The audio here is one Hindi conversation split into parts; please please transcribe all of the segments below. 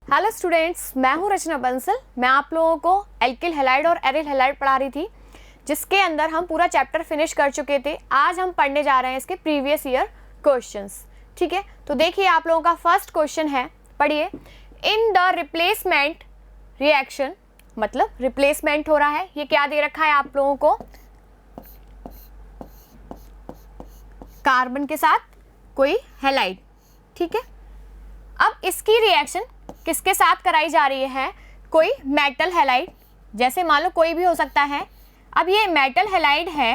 हेलो स्टूडेंट्स, मैं हूं रचना बंसल। मैं आप लोगों को एल्किल हैलाइड और एरिल हैलाइड पढ़ा रही थी, जिसके अंदर हम पूरा चैप्टर फिनिश कर चुके थे। आज हम पढ़ने जा रहे हैं इसके प्रीवियस ईयर क्वेश्चंस। ठीक है, तो देखिए आप लोगों का फर्स्ट क्वेश्चन है, पढ़िए। इन द रिप्लेसमेंट रिएक्शन, मतलब रिप्लेसमेंट हो रहा है, ये क्या दे रखा है आप लोगों को, कार्बन के साथ कोई हैलाइड। ठीक है, अब इसकी रिएक्शन किसके साथ कराई जा रही है, कोई मेटल हैलाइड, जैसे मान लो कोई भी हो सकता है। अब ये मेटल हैलाइड है,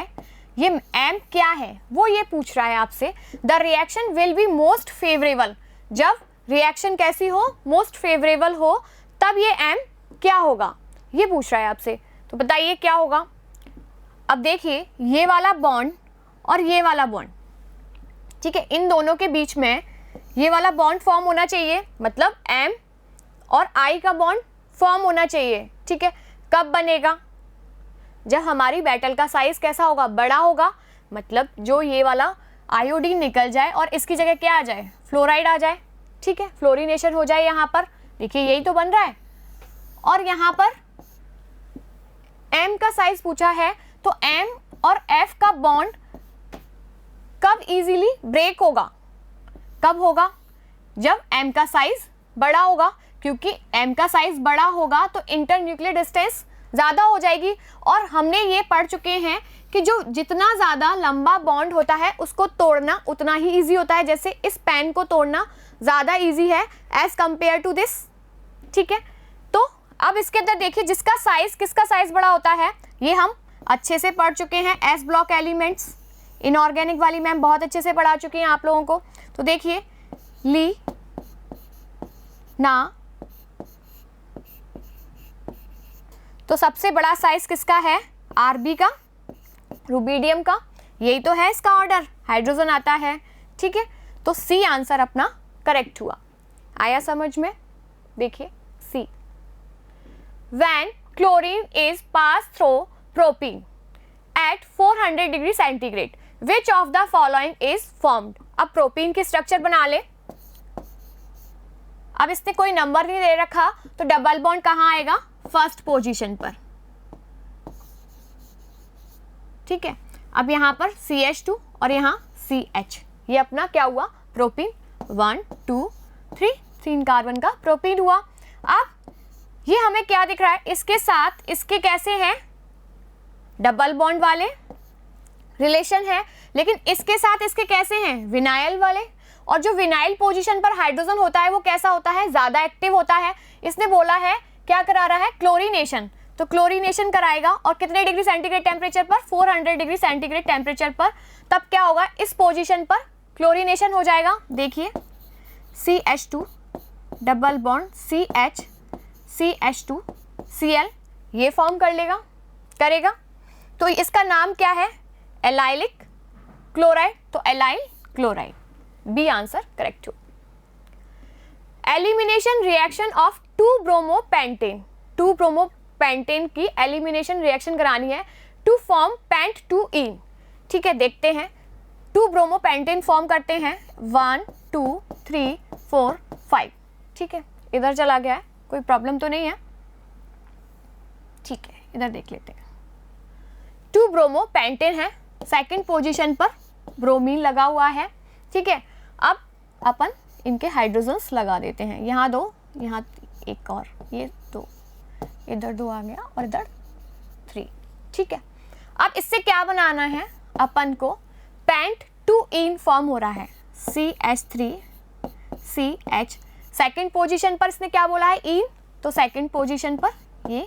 ये एम क्या है वो ये पूछ रहा है आपसे। The reaction will be most favourable, जब रिएक्शन कैसी हो, मोस्ट फेवरेबल हो, तब ये एम क्या होगा ये पूछ रहा है आपसे। तो बताइए क्या होगा। अब देखिए ये वाला बॉन्ड और ये वाला बॉन्ड, ठीक है, इन दोनों के बीच में ये वाला बॉन्ड फॉर्म होना चाहिए, मतलब एम और आई का बॉन्ड फॉर्म होना चाहिए। ठीक है, कब बनेगा, जब हमारी मेटल का साइज कैसा होगा, बड़ा होगा, मतलब जो ये वाला आयोडीन निकल जाए और इसकी जगह क्या आ जाए, फ्लोराइड आ जाए। ठीक है, फ्लोरीनेशन हो जाए। यहाँ पर देखिए यही तो बन रहा है, और यहाँ पर एम का साइज पूछा है, तो एम और एफ का बॉन्ड कब इजीली ब्रेक होगा, कब होगा, जब एम का साइज बड़ा होगा, क्योंकि एम का साइज बड़ा होगा तो इंटरन्यूक्लियर डिस्टेंस ज़्यादा हो जाएगी। और हमने ये पढ़ चुके हैं कि जो जितना ज़्यादा लंबा बॉन्ड होता है उसको तोड़ना उतना ही इजी होता है। जैसे इस पेन को तोड़ना ज़्यादा इजी है एज कंपेयर टू दिस। ठीक है, तो अब इसके अंदर देखिए जिसका साइज, किसका साइज बड़ा होता है, ये हम अच्छे से पढ़ चुके हैं। एस ब्लॉक एलिमेंट्स इनऑर्गेनिक वाली मैम बहुत अच्छे से पढ़ा चुकी हैं आप लोगों को। तो देखिए ली ना, तो सबसे बड़ा साइज किसका है, आरबी का, रुबीडियम का, यही तो है इसका ऑर्डर, हाइड्रोजन आता है। ठीक है, तो सी आंसर अपना करेक्ट हुआ। आया समझ में, देखिए C. When chlorine is pass through propene at 400 degree centigrade, which of the following is formed. अब प्रोपीन की स्ट्रक्चर बना ले। अब इसने कोई नंबर नहीं दे रखा, तो डबल बॉन्ड कहाँ आएगा, फर्स्ट पोजीशन पर। ठीक है, अब यहाँ पर CH2 और यहाँ CH, ये अपना क्या हुआ, प्रोपीन। 1 2 3 3 कार्बन का प्रोपीन हुआ। अब ये हमें क्या दिख रहा है, इसके साथ इसके कैसे हैं, डबल बॉन्ड वाले रिलेशन है, लेकिन इसके साथ इसके कैसे हैं, विनाइल वाले। और जो विनाइल पोजीशन पर हाइड्रोजन होता है वो कैसा होता है, ज्यादा एक्टिव होता है। इसने बोला है क्या करा रहा है, क्लोरीनेशन, तो क्लोरीनेशन कराएगा, और कितने डिग्री सेंटीग्रेड टेम्परेचर पर, 400 डिग्री सेंटीग्रेड टेम्परेचर पर। तब क्या होगा, इस पोजीशन पर क्लोरीनेशन हो जाएगा। देखिए CH2 double bond CH CH2 Cl, ये फॉर्म कर लेगा, करेगा। तो इसका नाम क्या है, एलाइलिक क्लोराइड, तो allyl chloride, B answer correct हो। Elimination reaction of two bromopentane, two bromopentane की एलिमिनेशन रिएक्शन करानी है टू फॉर्म पेंट 2ene। ठीक है, देखते हैं 2-ब्रोमोपेंटेन फॉर्म करते हैं, 1 2 3 4 5। ठीक है, इधर चला गया है, कोई प्रॉब्लम तो नहीं है। ठीक है, इधर देख लेते हैं। 2-ब्रोमोपेंटेन है, सेकंड पोजीशन पर ब्रोमीन लगा हुआ है। ठीक है, अब अपन इनके हाइड्रोजन्स लगा देते हैं, यहाँ 2, यहाँ एक और, ये 2, इधर 2 आ गया और इधर 3। ठीक है, अब इससे क्या बनाना है अपन को, पेंट 2ene फॉर्म हो रहा है, CH3 CH, सेकंड पोजीशन पर इसने क्या बोला है, इन, तो सेकंड पोजीशन पर ये,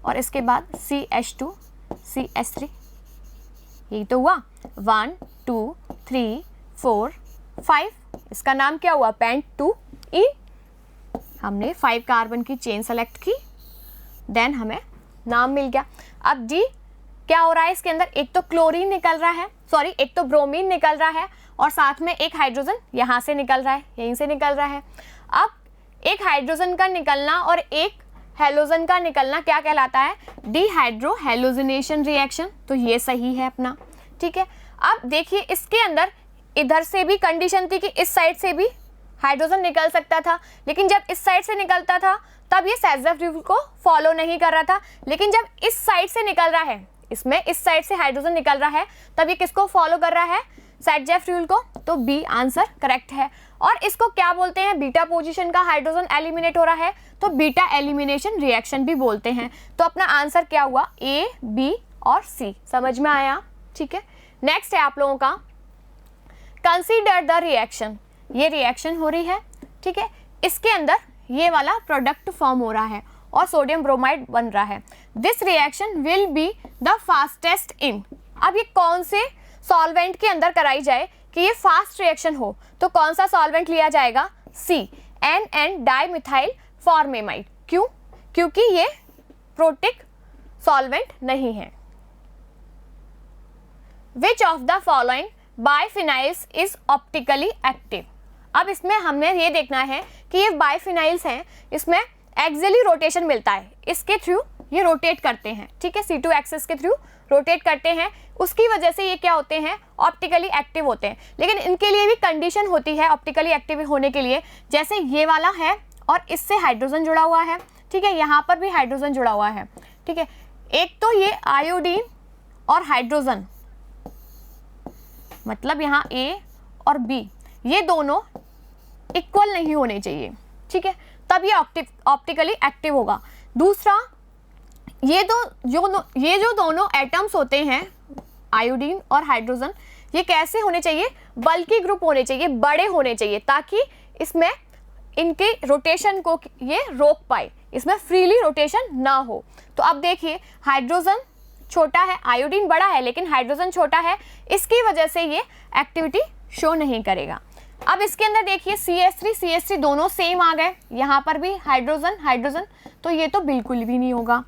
और इसके बाद CH2 CH3, यही तो हुआ। 1 2 3 4 5, इसका नाम क्या हुआ, पेंट 2ene। हमने 5 कार्बन की चेन सेलेक्ट की, देन हमें नाम मिल गया। अब जी क्या हो रहा है, इसके अंदर एक तो क्लोरीन निकल रहा है, सॉरी एक तो ब्रोमीन निकल रहा है, और साथ में एक हाइड्रोजन यहाँ से निकल रहा है, यहीं से निकल रहा है। अब एक हाइड्रोजन का निकलना और एक हेलोजन का निकलना क्या कहलाता है, डिहाइड्रो हेलोजिनेशन रिएक्शन, तो ये सही है अपना। ठीक है, अब देखिए इसके अंदर इधर से भी कंडीशन थी कि इस साइड से भी हाइड्रोजन निकल सकता था, लेकिन जब इस साइड से निकलता था तब ये सैटजेफ रूल को फॉलो नहीं कर रहा था। लेकिन जब इस साइड से निकल रहा है, इसमें इस साइड से हाइड्रोजन निकल रहा है, तब ये किसको फॉलो कर रहा है? सैटजेफ रूल को। तो बी आंसर करेक्ट है। और इसको क्या बोलते हैं? बीटा पोजीशन का हाइड्रोजन एलिमिनेट हो रहा है तो बीटा एलिमिनेशन रिएक्शन भी बोलते हैं। तो अपना आंसर क्या हुआ? ए, बी और सी। समझ में आया? ठीक है। नेक्स्ट है आप लोगों का कंसीडर द रिएक्शन। ये रिएक्शन हो रही है, ठीक है, इसके अंदर ये वाला प्रोडक्ट फॉर्म हो रहा है और सोडियम ब्रोमाइड बन रहा है। This reaction will be the fastest in. अब ये कौन से सॉल्वेंट के अंदर कराई जाए कि ये फास्ट रिएक्शन हो? तो कौन सा सॉल्वेंट लिया जाएगा? सी, NN डाइमिथाइल फॉर्मेमाइड। क्यों? क्योंकि ये प्रोटिक सॉल्वेंट नहीं है। विच of the following biphenyls is optically active. अब इसमें हमने ये देखना है कि ये बाइफिनाइल्स हैं, इसमें एक्सियली रोटेशन मिलता है, इसके थ्रू ये रोटेट करते हैं, ठीक है, C2 एक्सिस के थ्रू रोटेट करते हैं, उसकी वजह से ये क्या होते हैं? ऑप्टिकली एक्टिव होते हैं। लेकिन इनके लिए भी कंडीशन होती है ऑप्टिकली एक्टिव होने के लिए। जैसे ये वाला है और इससे हाइड्रोजन जुड़ा हुआ है, ठीक है, यहाँ पर भी हाइड्रोजन जुड़ा हुआ है, ठीक है। एक तो ये आयोडीन और हाइड्रोजन, मतलब यहाँ A और B, ये दोनों इक्वल नहीं होने चाहिए, ठीक है, तब ये ऑप्टिकली एक्टिव होगा। दूसरा, ये जो दोनों एटम्स होते हैं आयोडीन और हाइड्रोजन, ये कैसे होने चाहिए? बल्कि ग्रुप होने चाहिए, बड़े होने चाहिए, ताकि इसमें इनके रोटेशन को ये रोक पाए, इसमें फ्रीली रोटेशन ना हो। तो अब देखिए, हाइड्रोजन छोटा है, आयोडीन बड़ा है, लेकिन हाइड्रोजन छोटा है, इसकी वजह से ये एक्टिविटी शो नहीं करेगा। अब इसके अंदर देखिए CH3 दोनों सेम आ गए, यहाँ पर भी हाइड्रोजन, तो ये तो बिल्कुल भी नहीं होगा,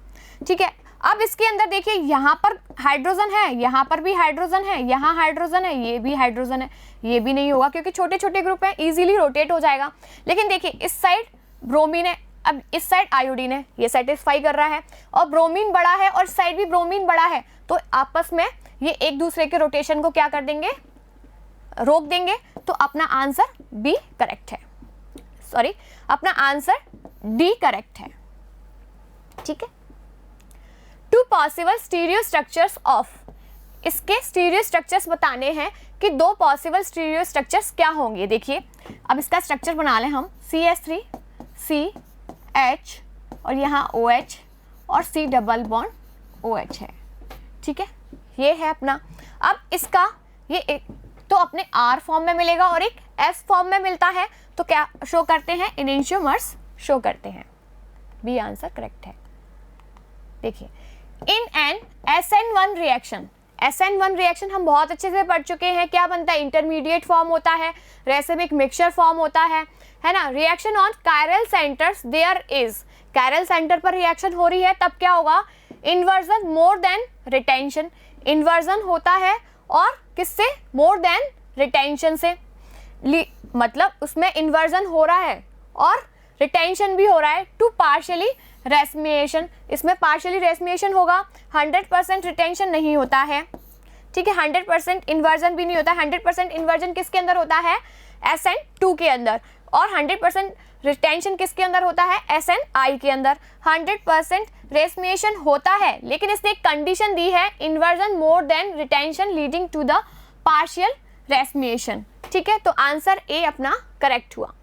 ठीक है। अब इसके अंदर देखिए, यहाँ पर हाइड्रोजन है, यहाँ पर भी हाइड्रोजन है, यहाँ हाइड्रोजन है, ये भी हाइड्रोजन है, ये भी नहीं होगा क्योंकि छोटे छोटे ग्रुप हैं, इजीली रोटेट हो जाएगा। लेकिन देखिए, इस साइड ब्रोमीन है, अब इस साइड आयोडीन है, ये सेटिस्फाई कर रहा है, और ब्रोमीन बड़ा है और साइड भी ब्रोमीन बड़ा है, तो आपस में ये एक दूसरे के रोटेशन को क्या कर देंगे? रोक देंगे। तो अपना आंसर बी करेक्ट है, सॉरी, अपना आंसर डी करेक्ट है, ठीक है। Two possible stereo structures of, इसके स्टीरियो स्ट्रक्चर्स बताने हैं कि दो पॉसिबल स्टीरियो स्ट्रक्चर्स क्या होंगे। देखिए, अब इसका स्ट्रक्चर बना लें हम, CH3 CH और यहाँ OH और C डबल बॉन्ड OH है, ठीक है, ये है अपना। अब इसका ये एक तो अपने R फॉर्म में मिलेगा और एक S फॉर्म में मिलता है, तो क्या शो करते हैं? इनेंशियोमर्स शो करते हैं। बी आंसर करेक्ट है। देखिए, in an SN1 reaction, SN1 reaction हम बहुत अच्छे से पढ़ चुके हैं, क्या बनता है? इंटरमीडिएट फॉर्म होता है, रेसिमिक मिक्सचर फॉर्म होता है ना। Reaction on chiral centres there is, chiral centre पर रिएक्शन हो रही है, तब क्या होगा? Inversion more than retention, inversion होता है और किससे? मोर देन रिटेंशन से, मतलब उसमें इन्वर्जन हो रहा है और रिटेंशन भी हो रहा है। टू पार्शियली रेस्मिएशन, इसमें पार्शियली रेस्मिएशन होगा, 100% रिटेंशन नहीं होता है, ठीक है, 100% इन्वर्जन भी नहीं होता। 100% इन्वर्जन किसके अंदर होता है? SN2 के अंदर, और 100% रिटेंशन किसके अंदर होता है? SNI के अंदर। 100% रेस्मिएशन होता है, लेकिन इसने एक कंडीशन दी है, inversion more than retention leading to the partial racemisation, ठीक है। तो आंसर ए अपना करेक्ट हुआ।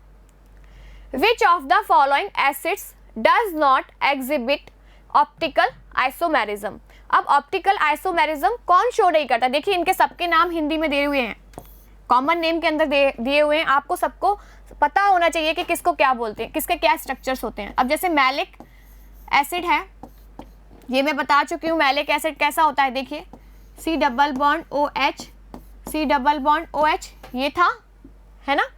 Which of the following acids does not exhibit optical isomerism. अब ऑप्टिकल आइसोमेरिज्म कौन शो नहीं करता? देखिए, इनके सबके नाम हिंदी में दिए हुए हैं, कॉमन नेम के अंदर दिए हुए हैं, आपको सबको पता होना चाहिए कि किसको क्या बोलते हैं, किसके क्या स्ट्रक्चर्स होते हैं। अब जैसे मैलिक एसिड है, ये मैं बता चुकी हूँ मैलिक एसिड कैसा होता है। देखिए, C double bond OH, C double bond OH, ये था, है ना।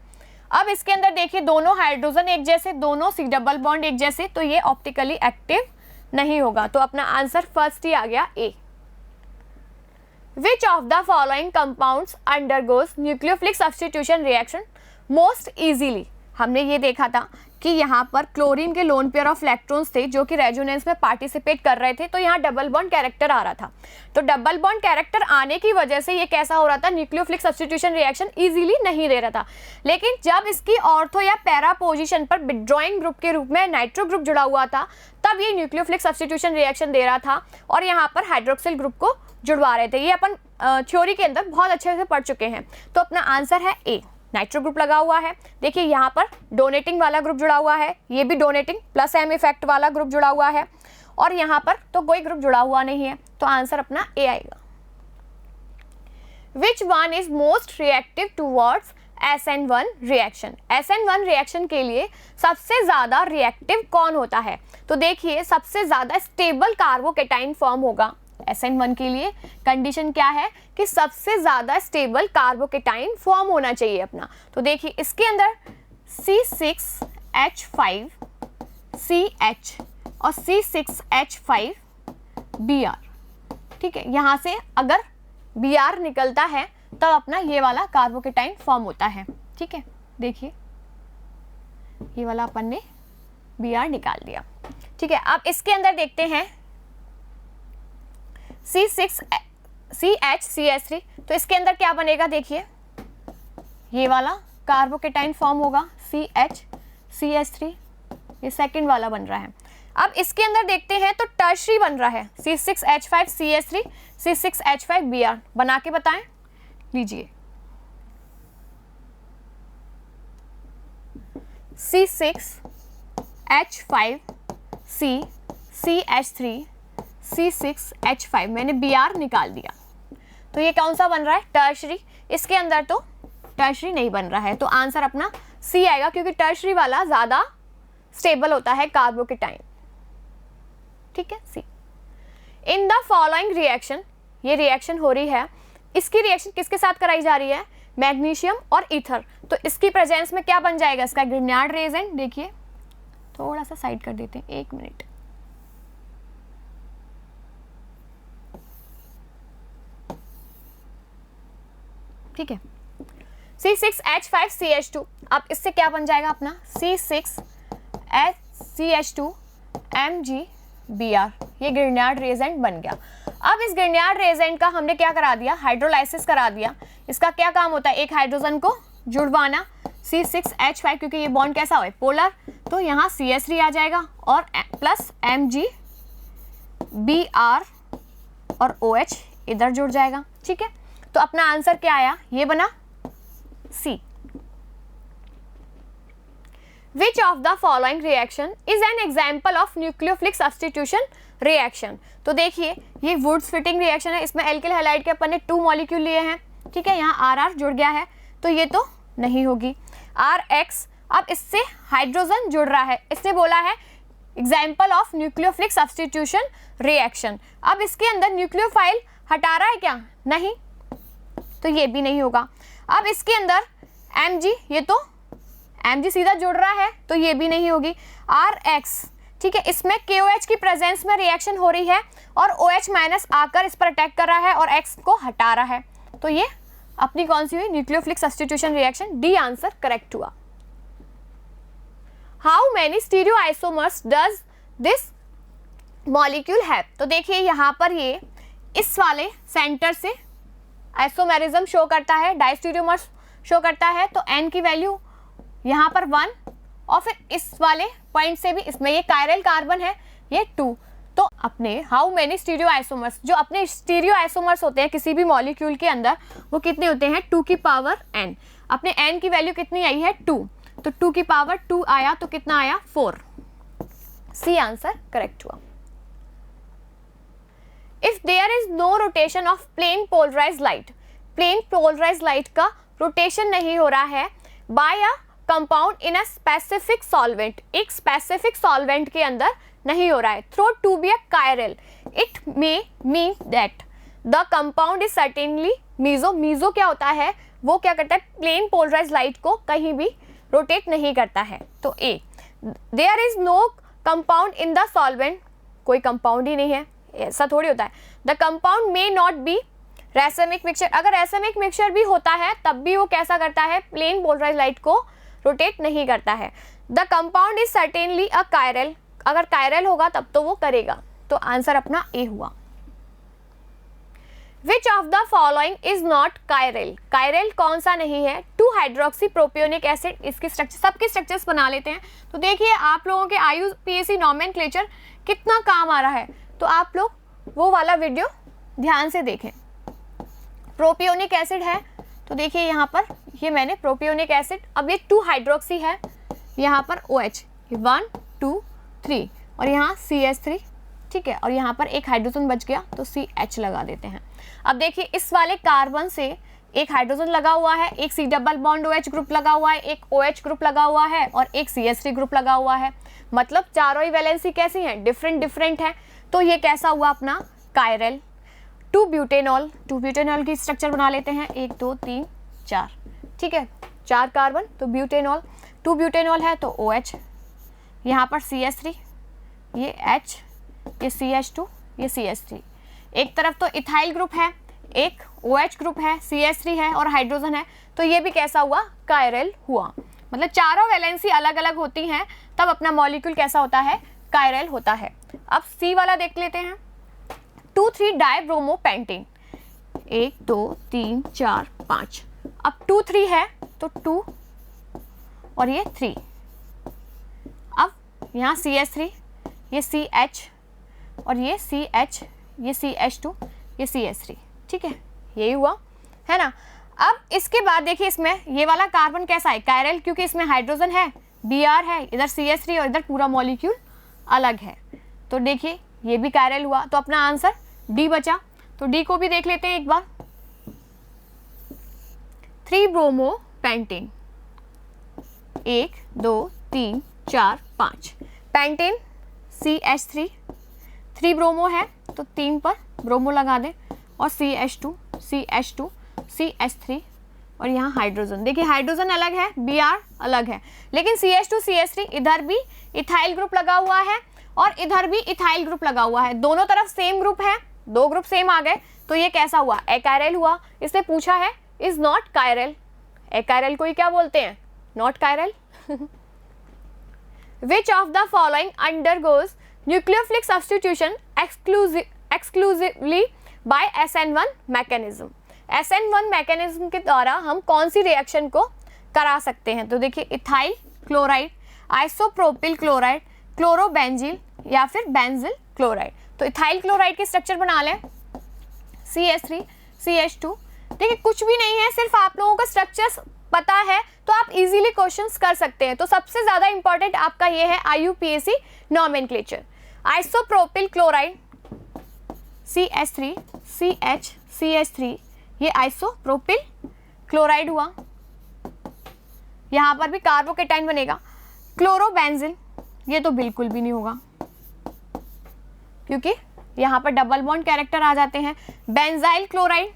अब इसके अंदर देखिए, दोनों हाइड्रोजन एक जैसे, दोनों C डबल बॉन्ड एक जैसे, तो ये ऑप्टिकली एक्टिव नहीं होगा। तो अपना आंसर फर्स्ट ही आ गया ए। Which of the following compounds undergoes nucleophilic substitution reaction most easily? हमने ये देखा था कि यहाँ पर क्लोरीन के लोन पेयर ऑफ इलेक्ट्रॉन्स थे जो कि रेजोनेंस में पार्टिसिपेट कर रहे थे, तो यहाँ डबल बॉन्ड कैरेक्टर आ रहा था। तो डबल बॉन्ड कैरेक्टर आने की वजह से ये कैसा हो रहा था, न्यूक्लियोफिलिक सब्स्टिट्यूशन रिएक्शन इजीली नहीं दे रहा था। लेकिन जब इसकी ऑर्थो या पैरा पोजीशन पर विथड्रॉइंग ग्रुप के रूप में नाइट्रो ग्रुप जुड़ा हुआ था, तब ये न्यूक्लियोफिलिक सब्स्टिट्यूशन रिएक्शन दे रहा था और यहाँ पर हाइड्रोक्सिल ग्रुप को जुड़वा रहे थे। ये अपन थ्योरी के अंदर बहुत अच्छे से पढ़ चुके हैं। तो अपना आंसर है ए, नाइट्रो ग्रुप लगा हुआ है। देखिए यहाँ पर डोनेटिंग वाला ग्रुप जुड़ा हुआ है, ये भी डोनेटिंग प्लस एम इफेक्ट वाला ग्रुप जुड़ा हुआ है, और यहाँ पर तो कोई ग्रुप जुड़ा हुआ नहीं है, तो आंसर अपना ए आएगा। Which one is most reactive towards SN1 reaction? SN1 reaction के लिए सबसे ज़्यादा रिएक्टिव कौन होता है? तो देखिए सबसे ज़्यादा स्टेबल कार्बोकेटाइन फॉर्म होगा SN1 के लिए। कंडीशन क्या है कि सबसे ज़्यादा स्टेबल कार्बोकेटाइन फॉर्म होना चाहिए अपना। तो देखिए इसके अंदर C6H5CH और C6H5Br, ठीक है, यहाँ से अगर Br निकलता है तब अपना ये वाला कार्बोकेटाइन फॉर्म होता है, ठीक है। देखिए ये वाला अपन ने Br निकाल दिया, ठीक है। अब इसके अंदर देखते हैं C6CH3, तो इसके अंदर क्या बनेगा, देखिए ये वाला कार्बोकेटाइन फॉर्म होगा CH3, ये सेकंड वाला बन रहा है। अब इसके अंदर देखते हैं तो टर्शरी बन रहा है C6H5CH3 C6H5Br, बना के बताएं लीजिए। C6H5CH3 C6H5 मैंने Br निकाल दिया, तो ये कौन सा बन रहा है, टर्शरी। इसके अंदर तो टर्शरी नहीं बन रहा है, तो आंसर अपना सी आएगा, क्योंकि टर्शरी वाला ज़्यादा स्टेबल होता है कार्बोकेटाइन, ठीक है, सी। इन द फॉलोइंग रिएक्शन, ये रिएक्शन हो रही है, इसकी रिएक्शन किसके साथ कराई जा रही है, मैग्नीशियम और ईथर। तो इसकी प्रेजेंस में क्या बन जाएगा, इसका ग्रिग्नार्ड रिएजेंट। देखिए थोड़ा सा साइड कर देते हैं, 1 मिनट। ठीक है, C6H5CH2, अब इससे क्या बन जाएगा अपना C6HCH2MgBr, ये ग्रिग्नार्ड रिएजेंट बन गया। अब इस ग्रिग्नार्ड रिएजेंट का हमने क्या करा दिया, हाइड्रोलाइसिस करा दिया। इसका क्या काम होता है, एक हाइड्रोजन को जुड़वाना C6H5, क्योंकि ये बॉन्ड कैसा हो, पोलर, तो यहाँ CH3 आ जाएगा और प्लस MgBr और OH इधर जुड़ जाएगा, ठीक है। तो अपना आंसर क्या आया, ये बना सी। Which of the following reaction is an example of nucleophilic substitution reaction? तो देखिए ये वुड्स फिटिंग रिएक्शन है, इसमें एल्किल हैलाइड के अपन ने 2 मॉलिक्यूल लिए हैं, ठीक है। यहाँ RR जुड़ गया है, तो ये तो नहीं होगी। RX, अब इससे हाइड्रोजन जुड़ रहा है, इसने बोला है example of nucleophilic substitution reaction. अब इसके अंदर न्यूक्लियोफाइल हटा रहा है क्या, नहीं, तो ये भी नहीं होगा। अब इसके अंदर Mg, ये तो Mg सीधा जुड़ रहा है, तो ये भी नहीं होगी। RX, ठीक है, इसमें KOH की प्रेजेंस में रिएक्शन हो रही है और OH माइनस आकर इस पर अटैक कर रहा है और X को हटा रहा है, तो ये अपनी कौन सी हुई, nucleophilic substitution reaction. D answer correct हुआ। How many stereoisomers does this molecule have? तो देखिए यहाँ पर ये इस वाले सेंटर से आइसोमेरिज्म शो करता है, डाइस्टीरियोमर्स शो करता है, तो N की वैल्यू यहाँ पर 1 और फिर इस वाले पॉइंट से भी, इसमें ये कायरल कार्बन है, ये 2। तो अपने हाउ मेनी स्टीरियो आइसोमर्स, जो अपने स्टीरियो आइसोमर्स होते हैं किसी भी मॉलिक्यूल के अंदर, वो कितने होते हैं, 2 की पावर n। अपने n की वैल्यू कितनी आई है, 2, तो 2 की पावर 2 आया, तो कितना आया, 4। सी आंसर करेक्ट हुआ। If there is no rotation of plane polarised light, plane polarised light का रोटेशन नहीं हो रहा है by a compound in a specific solvent, एक स्पेसिफिक सॉल्वेंट के अंदर नहीं हो रहा है, though to be a chiral, it may mean that the compound is certainly meso. Meso क्या होता है, वो क्या करता है, प्लेन पोलराइज्ड लाइट को कहीं भी रोटेट नहीं करता है। तो A, there is no compound in the solvent, कोई कंपाउंड ही नहीं है, ऐसा थोड़ी होता है। The compound may not be racemic mixture, अगर रैसेमिक मिक्सचर भी होता है तब भी वो कैसा करता है, प्लेन पोलराइज्ड लाइट को रोटेट नहीं करता है। The compound is certainly a chiral, अगर कायरल होगा तब तो वो करेगा, तो आंसर अपना ए हुआ। Which of the following is not chiral, chiral कौन सा नहीं है? 2 हाइड्रोक्सी प्रोपियोनिक एसिड, इसकी स्ट्रक्चर, सबके स्ट्रक्चर्स बना लेते हैं। तो देखिए आप लोगों के IUPAC नॉमेनक्लेचर कितना काम आ रहा है, तो आप लोग वो वाला वीडियो ध्यान से देखें। प्रोपियोनिक एसिड है तो देखिए यहाँ पर ये मैंने प्रोपियोनिक एसिड, अब ये 2 हाइड्रोक्सी है, यहाँ पर OH 1 2 3 और यहाँ CH3, ठीक है, और यहाँ पर एक हाइड्रोजन बच गया तो CH लगा देते हैं। अब देखिए इस वाले कार्बन से एक हाइड्रोजन लगा हुआ है, एक C double bond OH group लगा हुआ है, एक OH ग्रुप लगा हुआ है और एक CH3 ग्रुप लगा हुआ है, मतलब चारों ही वैलेंसी कैसी हैं? डिफरेंट है। तो ये कैसा हुआ अपना? कायरल। 2 ब्यूटेनॉल, 2 ब्यूटेनॉल की स्ट्रक्चर बना लेते हैं, 1 2 3 4, ठीक है, 4 कार्बन तो ब्यूटेनॉल, 2 ब्यूटेनॉल है तो OH, यहाँ पर CH3, ये H, ये CH2, ये CH3, एक तरफ तो इथाइल ग्रुप है, एक OH ग्रुप है, CH3 है और हाइड्रोजन है, तो ये भी कैसा हुआ? कायरल हुआ। मतलब चारों वैलेंसी अलग अलग होती हैं तब अपना मॉलिक्यूल कैसा होता है? कायरल होता है। अब C वाला देख लेते हैं, 2,3 डाइब्रोमोपेंटेन, 1 2 3 4 5, अब 2 3 है तो 2 और ये 3, अब यहाँ CH3, ये CH और ये CH, ये CH2, ये CH3, ठीक है, यही हुआ है ना। अब इसके बाद देखिए इसमें ये वाला कार्बन कैसा है? कायरल, क्योंकि इसमें हाइड्रोजन है, Br है, इधर CH3 और इधर पूरा मॉलिक्यूल अलग है, तो देखिए ये भी कायरल हुआ, तो अपना आंसर डी बचा। तो डी को भी देख लेते हैं एक बार, 3 ब्रोमोपेंटेन, 1 2 3 4 5, पेंटेन CH3, 3 ब्रोमो है तो 3 पर ब्रोमो लगा दें और CH2 CH2 CH3 और यहाँ हाइड्रोजन, देखिए हाइड्रोजन अलग है, Br अलग है, लेकिन CH2 CH3 इधर भी इथाइल ग्रुप लगा हुआ है और इधर भी इथाइल ग्रुप लगा हुआ है, दोनों तरफ सेम ग्रुप है, 2 ग्रुप सेम आ गए, तो ये कैसा हुआ? एकायरल हुआ। इसने पूछा है इज नॉट कायरल, एकायरल को ही क्या बोलते हैं? Not chiral. Which of the following undergoes nucleophilic substitution exclusively by SN1 mechanism, SN1 mechanism के द्वारा हम कौन सी रिएक्शन को करा सकते हैं? तो देखिए इथाइल क्लोराइड, आइसोप्रोपिल क्लोराइड, क्लोरोबेंजील या फिर बेंजिल क्लोराइड। तो इथाइल क्लोराइड की स्ट्रक्चर बना लें, CH3 CH2, देखिए कुछ भी नहीं है, सिर्फ आप लोगों को स्ट्रक्चर्स पता है तो आप इजीली क्वेश्चंस कर सकते हैं। तो सबसे ज़्यादा इंपॉर्टेंट आपका ये है IUPAC nomenclature. Isopropyl chloride CH3 CH CH3, ये आइसोप्रोपिल क्लोराइड हुआ, यहाँ पर भी कार्बोकेटाइन बनेगा। क्लोरोबेंजिल, ये तो बिल्कुल भी नहीं होगा क्योंकि यहाँ पर डबल बॉन्ड कैरेक्टर आ जाते हैं। बेंजाइल क्लोराइड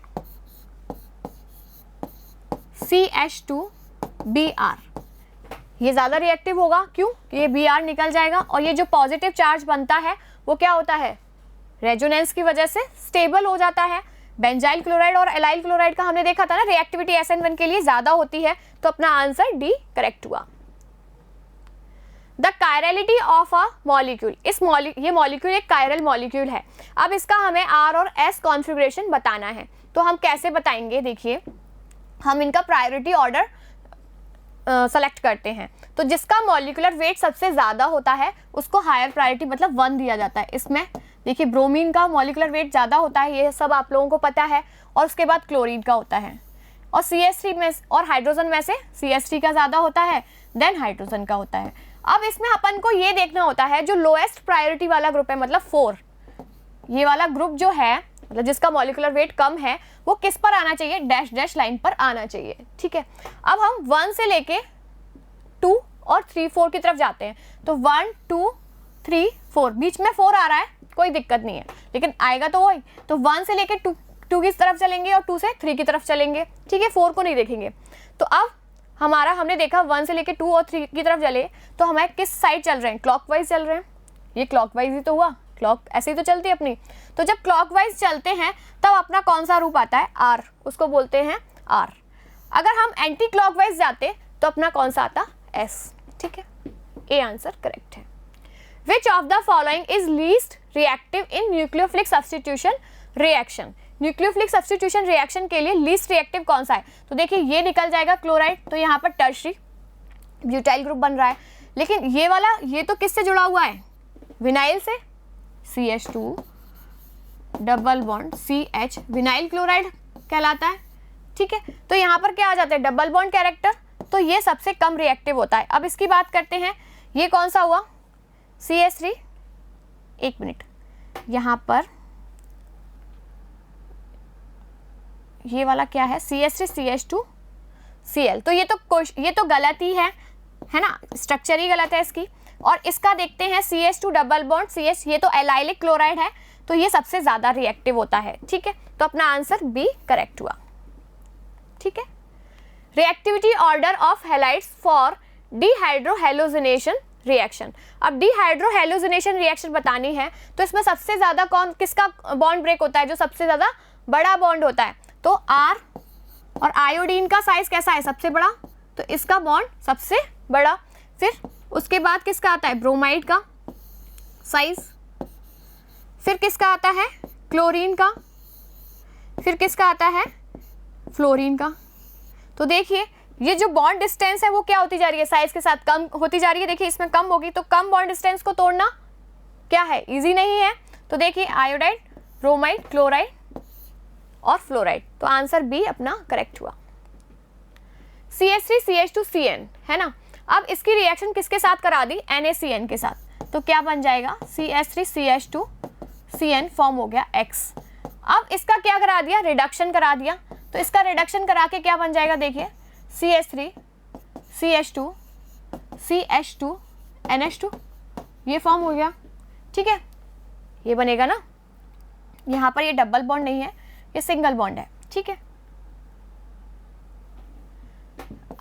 CH2Br, ये ज़्यादा रिएक्टिव होगा, क्यों? ये Br निकल जाएगा और ये जो पॉजिटिव चार्ज बनता है वो क्या होता है? रेजोनेंस की वजह से स्टेबल हो जाता है। बेंजाइल क्लोराइड और एलाइल क्लोराइड का हमने देखा था ना, रिएक्टिविटी SN1 के लिए ज़्यादा होती है, तो अपना आंसर डी करेक्ट हुआ। The chirality of a molecule, ये मॉलिक्यूल एक कायरल मॉलिक्यूल है। अब इसका हमें R और S कॉन्फ़िगरेशन बताना है, तो हम कैसे बताएंगे? देखिए हम इनका प्रायोरिटी ऑर्डर सेलेक्ट करते हैं, तो जिसका मॉलिक्यूलर वेट सबसे ज़्यादा होता है उसको हायर प्रायोरिटी मतलब 1 दिया जाता है। इसमें देखिए ब्रोमीन का मॉलिक्यूलर वेट ज़्यादा होता है, ये सब आप लोगों को पता है, और उसके बाद क्लोरीन का होता है, और CH3 में और हाइड्रोजन में से CH3 का ज़्यादा होता है, देन हाइड्रोजन का होता है। अब इसमें अपन को ये देखना होता है जो लोएस्ट प्रायोरिटी वाला ग्रुप है, मतलब 4, ये वाला ग्रुप जो है, मतलब जिसका मॉलिक्यूलर वेट कम है, वो किस पर आना चाहिए? डैश डैश लाइन पर आना चाहिए, ठीक है। अब हम 1 से लेके 2 और 3 4 की तरफ जाते हैं, तो 1 2 3 4, बीच में 4 आ रहा है, कोई दिक्कत नहीं है, लेकिन आएगा तो वही। तो 1 से लेके 2 की तरफ चलेंगे और 2 से 3 की तरफ चलेंगे, ठीक है, 4 को नहीं देखेंगे। तो अब हमने देखा 1 से लेके 2 और 3 की तरफ चले, तो हमें किस साइड चल रहे हैं? क्लॉकवाइज चल रहे हैं, ये क्लॉकवाइज ही तो हुआ, क्लॉक ऐसे ही तो चलती है अपनी। तो जब क्लॉकवाइज चलते हैं तब अपना कौन सा रूप आता है? R, उसको बोलते हैं R। अगर हम एंटी क्लॉकवाइज जाते तो अपना कौन सा आता? S, ठीक है, ए आंसर करेक्ट है। विच of the following is least reactive in nucleophilic substitution reaction. Nucleophilic substitution reaction के लिए लीस्ट रिएक्टिव कौन सा है? तो देखिए ये निकल जाएगा क्लोराइड, तो यहाँ पर टर्शरी ब्यूटाइल ग्रुप बन रहा है। लेकिन ये वाला, ये तो किससे जुड़ा हुआ है? विनाइल से, CH2 double bond CH, vinyl chloride कहलाता है। ठीक है, तो यहाँ पर क्या आ जाता है? डबल बॉन्ड कैरेक्टर, तो ये सबसे कम रिएक्टिव होता है। अब इसकी बात करते हैं, ये कौन सा हुआ? CH3, एक मिनट, यहाँ पर ये वाला क्या है? CH3 CH2 Cl, तो ये तो गलत ही है ना, स्ट्रक्चर ही गलत है इसकी। और इसका देखते हैं CH2 डबल बॉन्ड CH, ये तो एलाइलिक क्लोराइड है, तो ये सबसे ज़्यादा रिएक्टिव होता है। ठीक है, तो अपना आंसर बी करेक्ट हुआ। ठीक है, reactivity order of halides for dehydrohalogenation reaction. अब डिहाइड्रोहेलोजिनेशन रिएक्शन बतानी है, तो इसमें सबसे ज़्यादा किसका बॉन्ड ब्रेक होता है? जो सबसे ज़्यादा बड़ा बॉन्ड होता है, तो आर, और आयोडीन का साइज कैसा है? सबसे बड़ा, तो इसका बॉन्ड सबसे बड़ा। फिर उसके बाद किसका आता है? ब्रोमाइड का साइज। फिर किसका आता है? क्लोरीन का। फिर किसका आता है? फ्लोरीन का। तो देखिए ये जो बॉन्ड डिस्टेंस है वो क्या होती जा रही है? साइज के साथ कम होती जा रही है। देखिए इसमें कम होगी, तो कम बॉन्ड डिस्टेंस को तोड़ना क्या है? इजी नहीं है। तो देखिए आयोडाइड, ब्रोमाइड, क्लोराइड और फ्लोराइड, तो आंसर बी अपना करेक्ट हुआ। CH3 CH2 CN है ना। अब इसकी रिएक्शन किसके साथ करा दी? NaCN के साथ, तो क्या बन जाएगा? CH3 CH2 CN फॉर्म हो गया X। अब इसका क्या करा दिया? रिडक्शन करा दिया, तो इसका रिडक्शन करा के क्या बन जाएगा? देखिए CH3 CH2 CH2 NH2, ये फॉर्म हो गया। ठीक है, ये बनेगा ना। यहाँ पर ये डबल बॉन्ड नहीं है, ये सिंगल बॉन्ड है। ठीक है,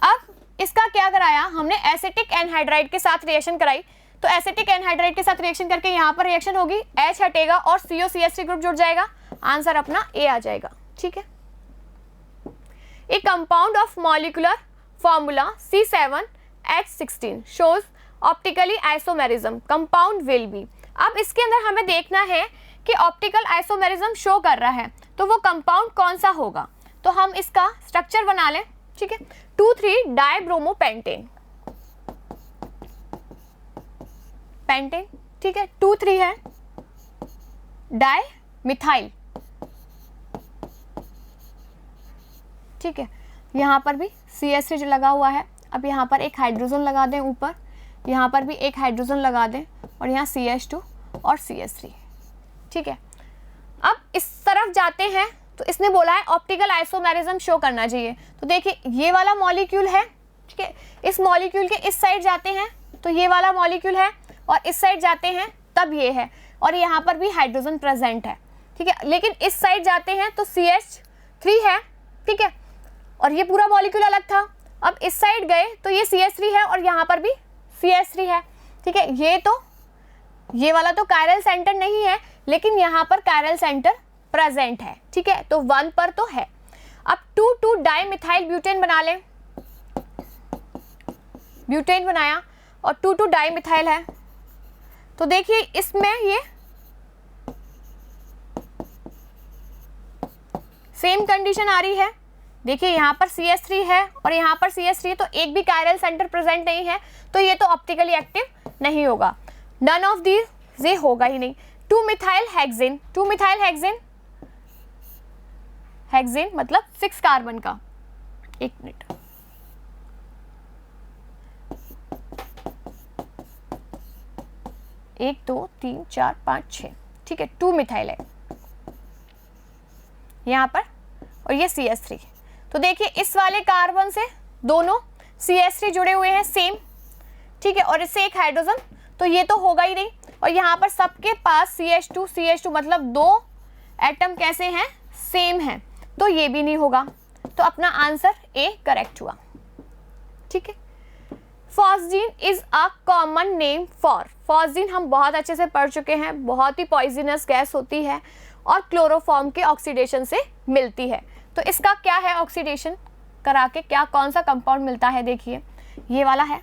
अब इसका क्या कराया हमने? एसिटिक एनहाइड्राइड के साथ रिएक्शन कराई, तो एसिटिक एनहाइड्राइड के साथ रिएक्शन करके यहाँ पर रिएक्शन होगी, H हटेगा और COCH3 ग्रुप जुड़ जाएगा, आंसर अपना ए आ जाएगा। ठीक है, ए compound of molecular formula C7H16 shows optically isomerism compound will be. अब इसके अंदर हमें देखना है कि ऑप्टिकल आइसोमेरिज्म शो कर रहा है, तो वो कंपाउंड कौन सा होगा? तो हम इसका स्ट्रक्चर बना लें। ठीक है, 2,3 डाइब्रोमोपेंटेन, पेंटेन। ठीक है, 2,3 है डाई मिथाइल। ठीक है, यहाँ पर भी CH3 जो लगा हुआ है, अब यहाँ पर एक हाइड्रोजन लगा दें ऊपर, यहाँ पर भी एक हाइड्रोजन लगा दें, और यहाँ CH2 और CH3। ठीक है, अब इस तरफ जाते हैं, तो इसने बोला है ऑप्टिकल आइसोमेरिज्म शो करना चाहिए। तो देखिए ये वाला मॉलिक्यूल है। ठीक है, इस मॉलिक्यूल के इस साइड जाते हैं तो ये वाला मॉलिक्यूल है, और इस साइड जाते हैं तब ये है, और यहाँ पर भी हाइड्रोजन प्रेजेंट है। ठीक है, लेकिन इस साइड जाते हैं तो CH3 है। ठीक है, और ये पूरा मॉलिक्यूल अलग था। अब इस साइड गए तो ये CH3 है, और यहाँ पर भी CH3 है। ठीक है, ये वाला तो कायरल सेंटर नहीं है, लेकिन यहाँ पर कायरल सेंटर प्रेजेंट है। ठीक है, तो 1 पर तो है। अब 2,2 डाइमिथाइल ब्यूटेन बना लें, ब्यूटेन बनाया और 2,2 डाइमिथाइल है, तो देखिए इसमें ये सेम कंडीशन आ रही है। देखिए यहाँ पर CH3 है और यहाँ पर CH3 है, तो एक भी कायरल सेंटर प्रेजेंट नहीं है, तो ये तो ऑप्टिकली एक्टिव नहीं होगा। नन ऑफ दीज, ये होगा ही नहीं। 2-मिथाइल हेक्सेन, 2-मिथाइल हेक्सेन, हेक्सेन मतलब 6 कार्बन का। एक मिनट, एक, 2, 3, 4, 5, 6। ठीक है, 2-मिथाइल है यहाँ पर, और ये CH3। तो देखिए इस वाले कार्बन से दोनों CH3 जुड़े हुए हैं सेम। ठीक है, और इससे एक हाइड्रोजन, तो ये तो होगा ही नहीं। और यहाँ पर सबके पास CH2 मतलब 2 एटम कैसे हैं? सेम हैं, तो ये भी नहीं होगा। तो अपना आंसर ए करेक्ट हुआ। ठीक है, phosgene is a common name for, phosgene हम बहुत अच्छे से पढ़ चुके हैं, बहुत ही पॉइजनस गैस होती है और क्लोरोफॉर्म के ऑक्सीडेशन से मिलती है। तो इसका क्या है? ऑक्सीडेशन करा के क्या कौन सा कंपाउंड मिलता है? देखिए ये वाला है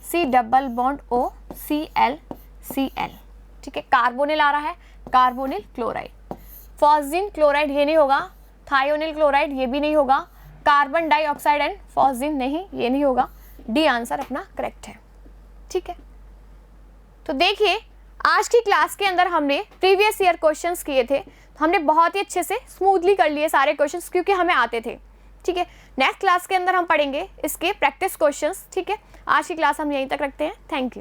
C double bond O Cl Cl, ठीक है। कार्बोनिल आ रहा है, कार्बोनिल क्लोराइड। फॉस्जीन क्लोराइड ये नहीं होगा, थायोनिल क्लोराइड ये भी नहीं होगा, कार्बन डाइऑक्साइड एंड फॉस्जीन नहीं, ये नहीं होगा। डी आंसर अपना करेक्ट है, ठीक है। तो देखिए आज की क्लास के अंदर हमने प्रीवियस ईयर क्वेश्चंस किए थे, तो हमने बहुत ही अच्छे से स्मूथली कर लिए सारे क्वेश्चंस क्योंकि हमें आते थे, ठीक है। नेक्स्ट क्लास के अंदर हम पढ़ेंगे इसके प्रैक्टिस क्वेश्चंस, ठीक है। आज की क्लास हम यहीं तक रखते हैं। Thank you.